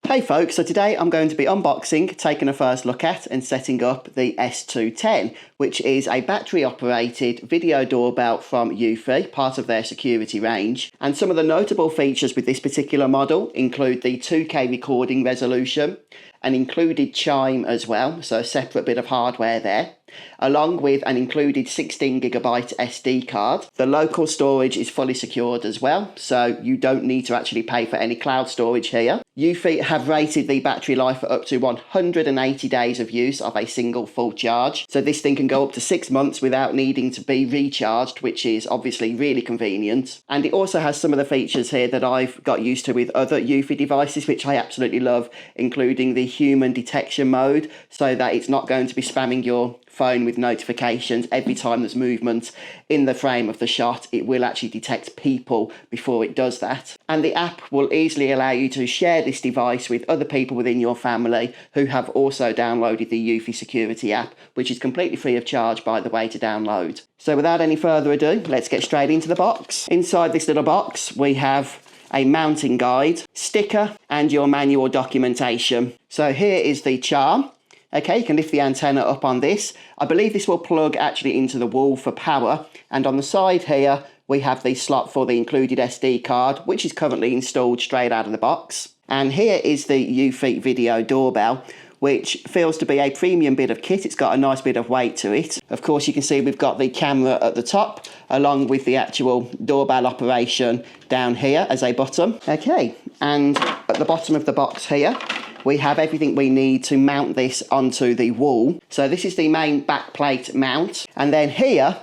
Hey folks, so today I'm going to be unboxing, taking a first look at and setting up the S210, which is a battery operated video doorbell from Eufy, part of their security range. And some of the notable features with this particular model include the 2K recording resolution, an included Chime as well, so a separate bit of hardware there, along with an included 16GB SD card. The local storage is fully secured as well, so you don't need to actually pay for any cloud storage here. Eufy have rated the battery life for up to 180 days of use of a single full charge, so this thing can go up to 6 months without needing to be recharged, which is obviously really convenient. And it also has some of the features here that I've got used to with other Eufy devices, which I absolutely love, including the human detection mode, so that it's not going to be spamming your phone with notifications every time there's movement in the frame of the shot. It will actually detect people before it does that. And the app will easily allow you to share this device with other people within your family who have also downloaded the Eufy security app, which is completely free of charge, by the way, to download. So without any further ado, let's get straight into the box. Inside this little box, we have a mounting guide, sticker, and your manual documentation. So here is the charm. Okay, you can lift the antenna up on this. I believe this will plug actually into the wall for power. And on the side here, we have the slot for the included SD card, which is currently installed straight out of the box. And here is the Eufy Video Doorbell, which feels to be a premium bit of kit. It's got a nice bit of weight to it. Of course, you can see we've got the camera at the top, along with the actual doorbell operation down here as a button. Okay, and at the bottom of the box here, we have everything we need to mount this onto the wall. So this is the main backplate mount. And then here,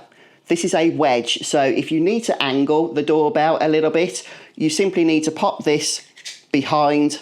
this is a wedge. So if you need to angle the doorbell a little bit, you simply need to pop this behind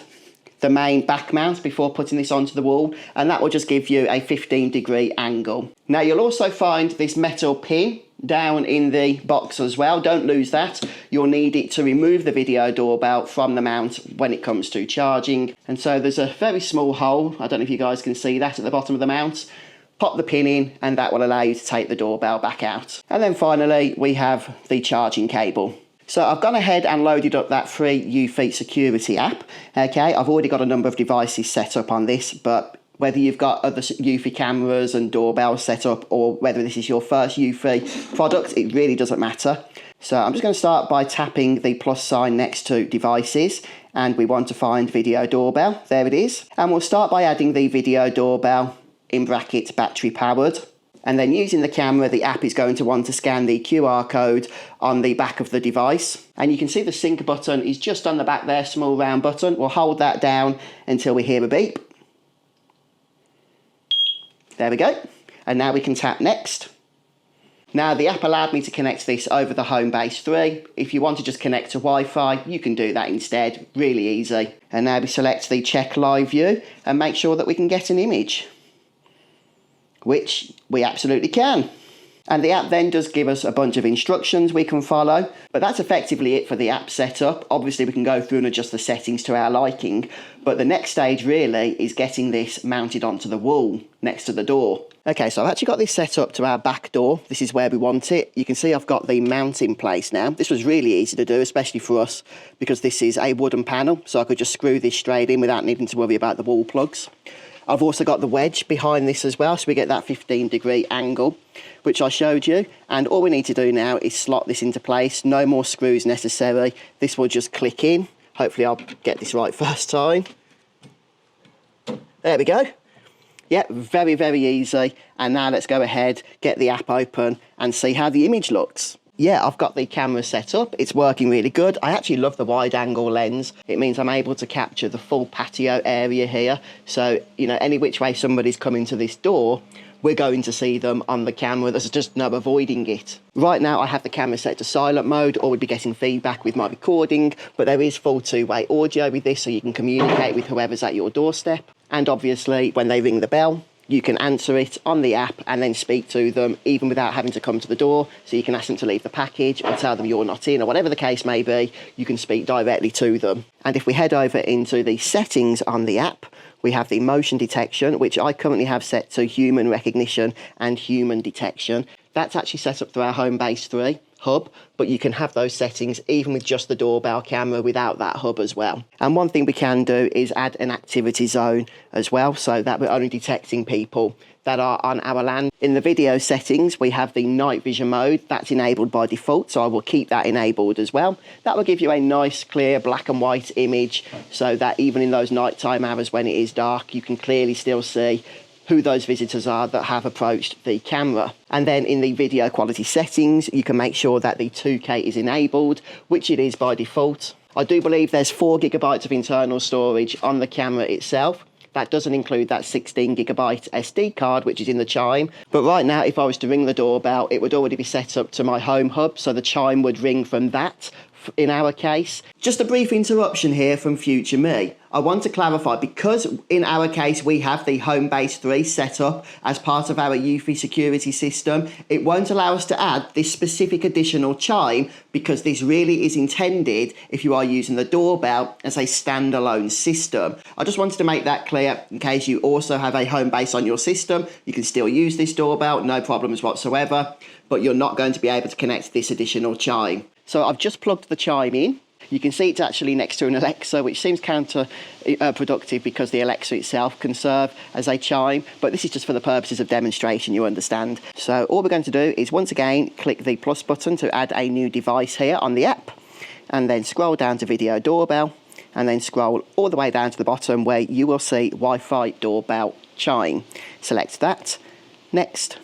the main back mount before putting this onto the wall, and that will just give you a 15-degree angle. Now you'll also find this metal pin down in the box as well. Don't lose that. You'll need it to remove the video doorbell from the mount when it comes to charging. And so there's a very small hole, I don't know if you guys can see that, at the bottom of the mount. Pop the pin in and that will allow you to take the doorbell back out. And then finally we have the charging cable. So I've gone ahead and loaded up that free Eufy security app. Okay, I've already got a number of devices set up on this, but whether you've got other Eufy cameras and doorbells set up, or whether this is your first Eufy product, it really doesn't matter. So I'm just going to start by tapping the plus sign next to devices, and we want to find video doorbell. There it is. And we'll start by adding the video doorbell in brackets battery powered. And then using the camera, the app is going to want to scan the QR code on the back of the device. And you can see the sync button is just on the back there, small round button. We'll hold that down until we hear a beep. There we go. And now we can tap next. Now the app allowed me to connect this over the home base 3. If you want to just connect to Wi-Fi, you can do that instead. Really easy. And now we select the check live view and make sure that we can get an image, which we absolutely can. And the app then does give us a bunch of instructions we can follow, but that's effectively it for the app setup. Obviously we can go through and adjust the settings to our liking, but the next stage really is getting this mounted onto the wall next to the door. Okay, so I've actually got this set up to our back door. This is where we want it. You can see I've got the mount in place now. This was really easy to do, especially for us, because this is a wooden panel, so I could just screw this straight in without needing to worry about the wall plugs. I've also got the wedge behind this as well, so we get that 15-degree angle, which I showed you. And all we need to do now is slot this into place. No more screws necessary. This will just click in. Hopefully I'll get this right first time. There we go. Yeah, very, very easy. And now let's go ahead, get the app open and see how the image looks. Yeah, I've got the camera set up. It's working really good. I actually love the wide angle lens. It means I'm able to capture the full patio area here. So, you know, any which way somebody's coming to this door, we're going to see them on the camera. There's just no avoiding it. Right now I have the camera set to silent mode, or we'd be getting feedback with my recording, but there is full two-way audio with this, so you can communicate with whoever's at your doorstep. And obviously when they ring the bell, you can answer it on the app and then speak to them even without having to come to the door. So you can ask them to leave the package or tell them you're not in, or whatever the case may be, you can speak directly to them. And if we head over into the settings on the app, we have the motion detection, which I currently have set to human recognition and human detection. That's actually set up through our home base 3. hub, but you can have those settings even with just the doorbell camera without that hub as well. And one thing we can do is add an activity zone as well, so that we're only detecting people that are on our land. In the video settings, we have the night vision mode. That's enabled by default, so I will keep that enabled as well. That will give you a nice, clear black and white image, so that even in those nighttime hours when it is dark, you can clearly still see who those visitors are that have approached the camera. And then in the video quality settings, you can make sure that the 2K is enabled, which it is by default. I do believe there's 4 GB of internal storage on the camera itself. That doesn't include that 16 GB SD card, which is in the Chime. But right now, if I was to ring the doorbell, it would already be set up to my home hub, so the Chime would ring from that in our case. Just a brief interruption here from future me. I want to clarify, because in our case we have the Home Base 3 set up as part of our Eufy security system, it won't allow us to add this specific additional chime, because this really is intended if you are using the doorbell as a standalone system. I just wanted to make that clear in case you also have a Home Base on your system. You can still use this doorbell, no problems whatsoever, but you're not going to be able to connect this additional chime. So I've just plugged the Chime in. You can see it's actually next to an Alexa, which seems counterproductive because the Alexa itself can serve as a chime, but this is just for the purposes of demonstration, you understand. So all we're going to do is once again click the plus button to add a new device here on the app, and then scroll down to Video Doorbell, and then scroll all the way down to the bottom where you will see Wi-Fi Doorbell Chime. Select that, next,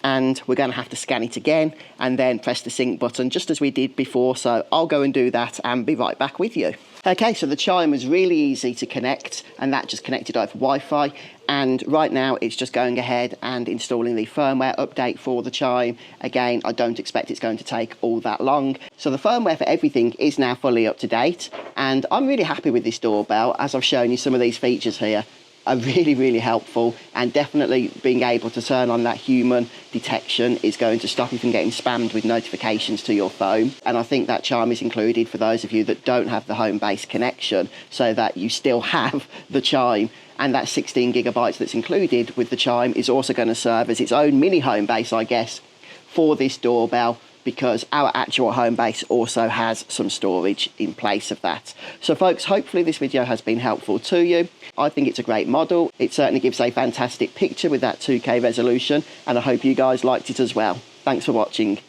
and we're going to have to scan it again and then press the sync button just as we did before, so I'll go and do that and be right back with you. Okay, so the Chime was really easy to connect, and that just connected over Wi-Fi, and right now it's just going ahead and installing the firmware update for the Chime. Again, I don't expect it's going to take all that long. So the firmware for everything is now fully up to date, and I'm really happy with this doorbell. As I've shown you, some of these features here are really helpful, and definitely being able to turn on that human detection is going to stop you from getting spammed with notifications to your phone. And I think that Chime is included for those of you that don't have the home base connection, so that you still have the Chime, and that 16 GB that's included with the Chime is also going to serve as its own mini home base, I guess, for this doorbell, because our actual home base also has some storage in place of that. So folks, hopefully this video has been helpful to you. I think it's a great model. It certainly gives a fantastic picture with that 2K resolution, and I hope you guys liked it as well. Thanks for watching.